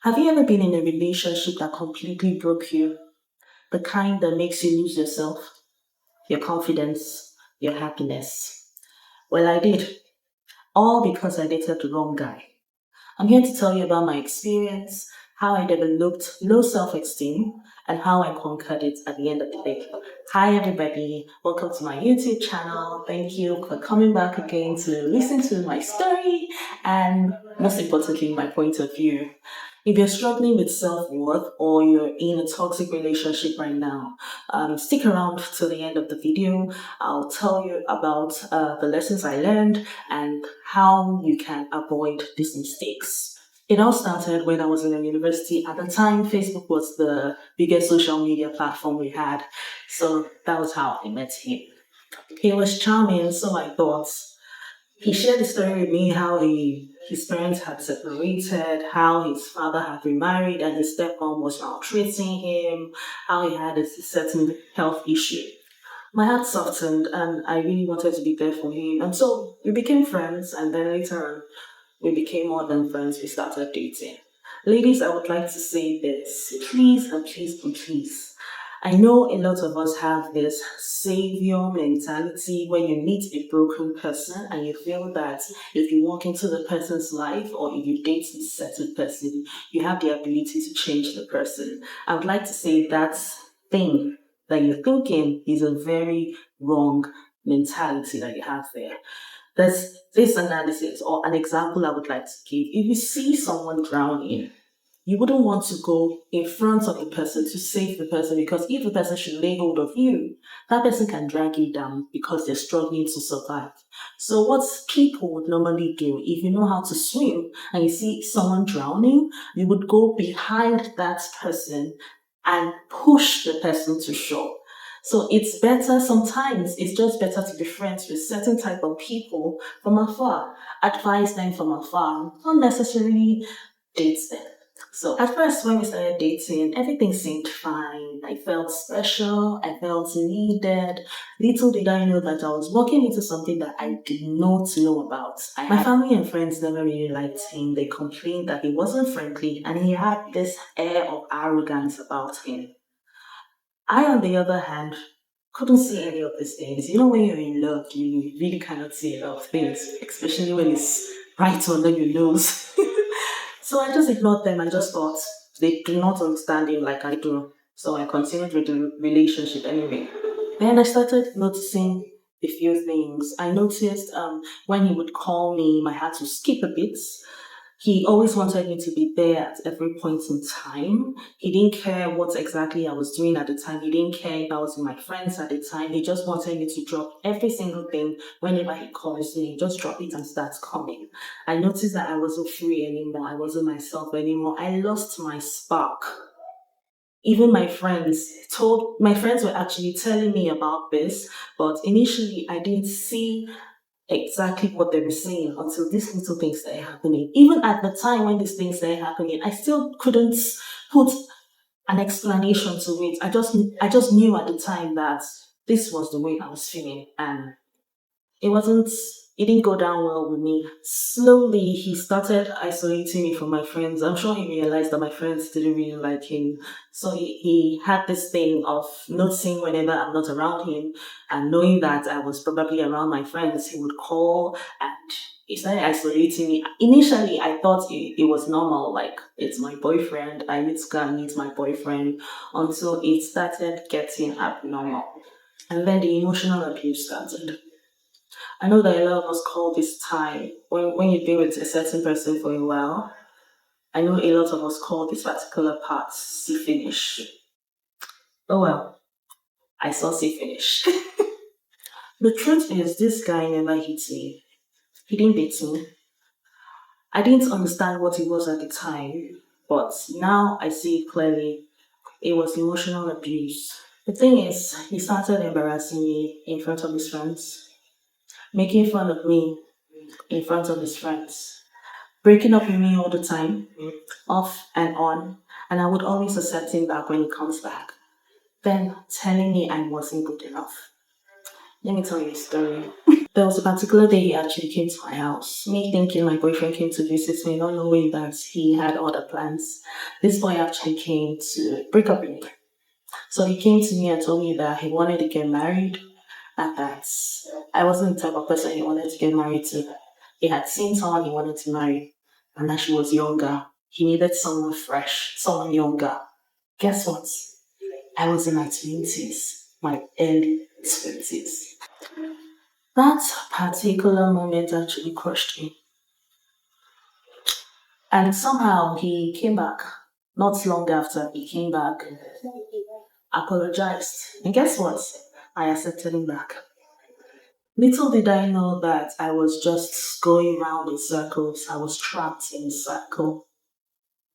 Have you ever been in a relationship that completely broke you? The kind that makes you lose yourself, your confidence, your happiness? Well, I did. All because I dated the wrong guy. I'm here to tell you about my experience, how I developed low self esteem, and how I conquered it at the end of the day. Hi, everybody. Welcome to my YouTube channel. Thank you for coming back again to listen to my story and, most importantly, my point of view. If you're struggling with self-worth or you're in a toxic relationship right now, stick around to the end of the video. I'll tell you about the lessons I learned and how you can avoid these mistakes. It all started when I was in a university. At the time, Facebook was the biggest social media platform we had. So that was how I met him. He was charming, so I thought. He shared the story with me how his parents had separated, how his father had remarried and his stepmom was maltreating him, how he had a certain health issue. My heart softened and I really wanted to be there for him. And so we became friends, and then later on, we became more than friends. We started dating. Ladies, I would like to say this. Please and please and please. I know a lot of us have this savior mentality where you meet a broken person and you feel that if you walk into the person's life or if you date a certain person, you have the ability to change the person. I would like to say that thing that you're thinking is a very wrong mentality that you have there. There's this analysis or an example I would like to give. If you see someone drowning, you wouldn't want to go in front of the person to save the person, because if the person should lay hold of you, that person can drag you down because they're struggling to survive. So what people would normally do, if you know how to swim and you see someone drowning, you would go behind that person and push the person to shore. So it's better sometimes, it's just better to be friends with certain type of people from afar, advise them from afar, not necessarily date them. So at first, when we started dating, everything seemed fine. I felt special. I felt needed. Little did I know that I was walking into something that I did not know about. My family and friends never really liked him. They complained that he wasn't friendly and he had this air of arrogance about him. I, on the other hand, couldn't see any of these things. You know, when you're in love, you really cannot see a lot of things, especially when it's right under your nose. So I just ignored them and just thought they do not understand him like I do. So I continued with the relationship anyway. Then I started noticing a few things. I noticed when he would call me, my heart would skip a bit. He always wanted me to be there at every point in time. He didn't care what exactly I was doing at the time. He didn't care if I was with my friends at the time. He just wanted me to drop every single thing whenever he calls me. Just drop it and start coming. I noticed that I wasn't free anymore. I wasn't myself anymore. I lost my spark. Even my friends were actually telling me about this, but initially I didn't see exactly what they were saying until these little things started happening. Even at the time when these things started happening, I still couldn't put an explanation to it. I just knew at the time that this was the way I was feeling, and it wasn't it didn't go down well with me. Slowly he started isolating me from my friends. I'm sure he realized that my friends didn't really like him. So he had this thing of noticing whenever I'm not around him, and knowing that I was probably around my friends, he would call and he started isolating me. Initially I thought it was normal, like it's my boyfriend, I need to go and meet my boyfriend, until it started getting abnormal. And then the emotional abuse started. I know that a lot of us call this time when you've been with a certain person for a while. I know a lot of us call this particular part see finish. Oh well, I saw see finish. The truth is, this guy never hit me. He didn't beat me. I didn't understand what it was at the time, but now I see it clearly. It was emotional abuse. The thing is, he started embarrassing me in front of his friends, making fun of me in front of his friends, breaking up with me all the time, off and on, and I would always accept him back when he comes back. Then telling me I wasn't good enough. Let me tell you a story. There was a particular day he actually came to my house. Me thinking my boyfriend came to visit me, not knowing that he had other plans. This boy actually came to break up with me. So he came to me and told me that he wanted to get married and that I wasn't the type of person he wanted to get married to. He had seen someone he wanted to marry and that she was younger. He needed someone fresh, someone younger. Guess what? I was in my 20s, my early 20s. That particular moment actually crushed me. And somehow he came back. Not long after, he came back, apologized. And guess what? I accepted him back. Little did I know that I was just going round in circles. I was trapped in a circle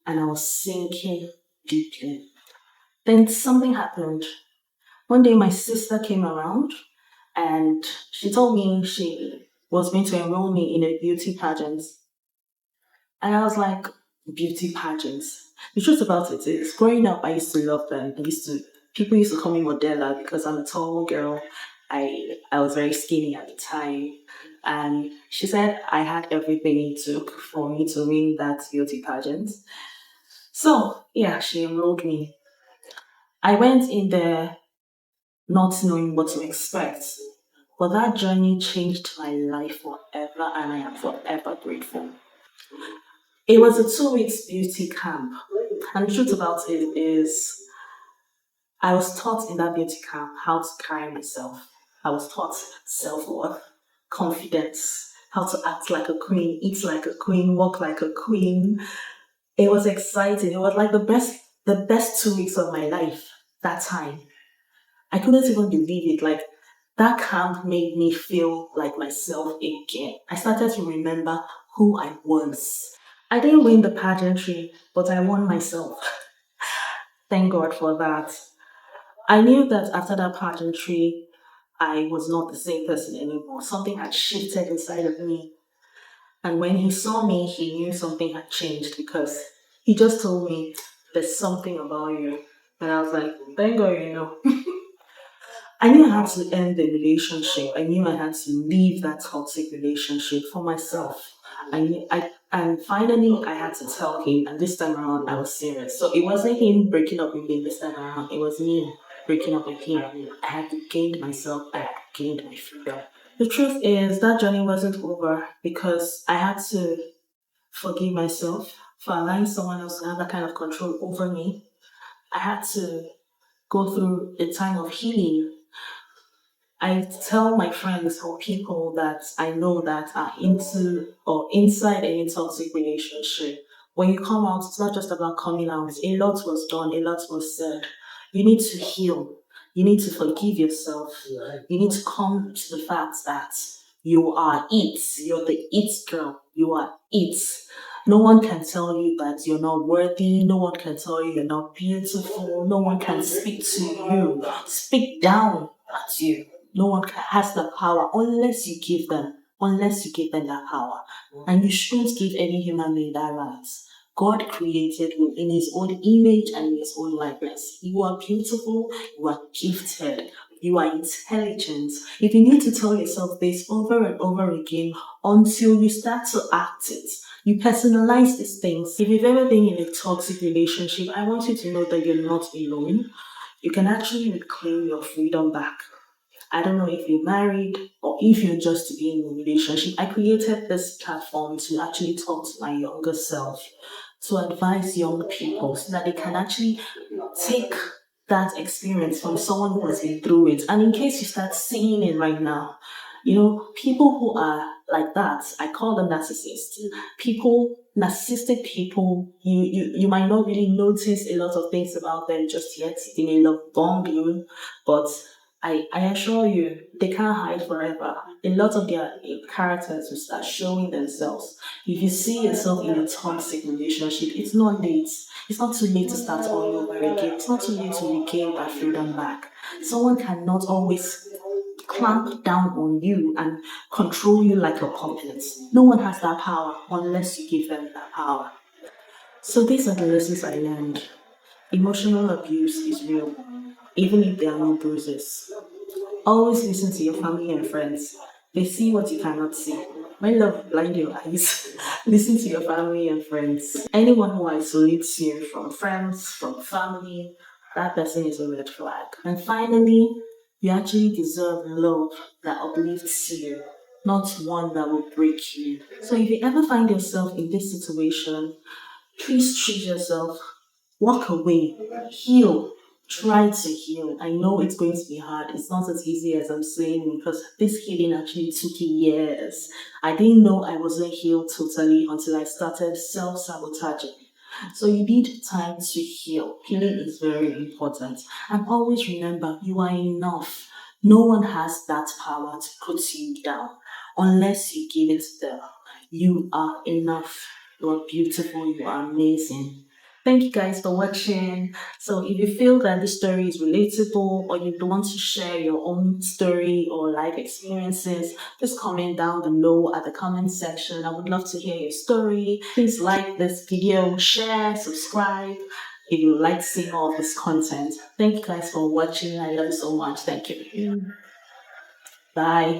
and I was sinking deeply. Then something happened. One day my sister came around and she told me she was going to enroll me in a beauty pageant. And I was like, beauty pageants. The truth about it is, growing up, I used to love them. People used to call me Modella because I'm a tall girl. I was very skinny at the time. And she said I had everything it took for me to win that beauty pageant. So, yeah, she enrolled me. I went in there not knowing what to expect. But that journey changed my life forever, and I am forever grateful. It was a 2 weeks beauty camp. And the truth about it is, I was taught in that beauty camp how to carry myself. I was taught self worth, confidence, how to act like a queen, eat like a queen, walk like a queen. It was exciting. It was like the best 2 weeks of my life that time. I couldn't even believe it. Like, that camp made me feel like myself again. I started to remember who I was. I didn't win the pageantry, but I won myself. Thank God for that. I knew that after that pageantry, I was not the same person anymore. Something had shifted inside of me. And when he saw me, he knew something had changed because he just told me, there's something about you. And I was like, thank God you know. I knew I had to end the relationship. I knew I had to leave that toxic relationship for myself. And finally I had to tell him, and this time around I was serious. So it wasn't him breaking up with me this time around, it was me breaking up with him. I had to gain myself back, gained my freedom. The truth is that journey wasn't over because I had to forgive myself for allowing someone else to have that kind of control over me. I had to go through a time of healing. I tell my friends or people that I know that are into or inside any toxic relationship, when you come out, it's not just about coming out. A lot was done, a lot was said. You need to heal. You need to forgive yourself. You need to come to the fact that you are it. You're the it girl. You are it. No one can tell you that you're not worthy. No one can tell you you're not beautiful. No one can speak to you, speak down at you. No one has the power unless you give them, that power. And you shouldn't give any human being that right. God created you in his own image and in his own likeness. You are beautiful, you are gifted, you are intelligent. If you need to tell yourself this over and over again until you start to act it, you personalize these things. If you've ever been in a toxic relationship, I want you to know that you're not alone. You can actually reclaim your freedom back. I don't know if you're married or if you're just being in a relationship. I created this platform to actually talk to my younger self, to advise young people so that they can actually take that experience from someone who has been through it. And in case you start seeing it right now, people who are like that, I call them narcissists. Narcissistic people, you might not really notice a lot of things about them just yet. They may love bomb you, but I assure you, they can't hide forever. A lot of their characters will start showing themselves. If you see yourself in a toxic relationship, it's not late. It's not too late to start all over again. It's not too late to regain that freedom back. Someone cannot always clamp down on you and control you like a puppet. No one has that power unless you give them that power. So these are the lessons I learned. Emotional abuse is real, even if there are no bruises. Always listen to your family and friends. They see what you cannot see. When love blind your eyes, listen to your family and friends. Anyone who isolates you from friends, from family, that person is a red flag. And finally, you actually deserve love that uplifts you, not one that will break you. So if you ever find yourself in this situation, please treat yourself. Walk away. Heal. Try to heal. I know it's going to be hard. It's not as easy as I'm saying because this healing actually took years. I didn't know I wasn't healed totally until I started self sabotaging. So you need time to heal. Healing is very important. And always remember, you are enough. No one has that power to put you down unless you give it to them. You are enough. You are beautiful. You are amazing. Thank you guys for watching. So if you feel that this story is relatable or you want to share your own story or life experiences, just comment down below at the comment section. I would love to hear your story. Please like this video, share, subscribe if you like seeing more of this content. Thank you guys for watching. I love you so much. Thank you. Bye.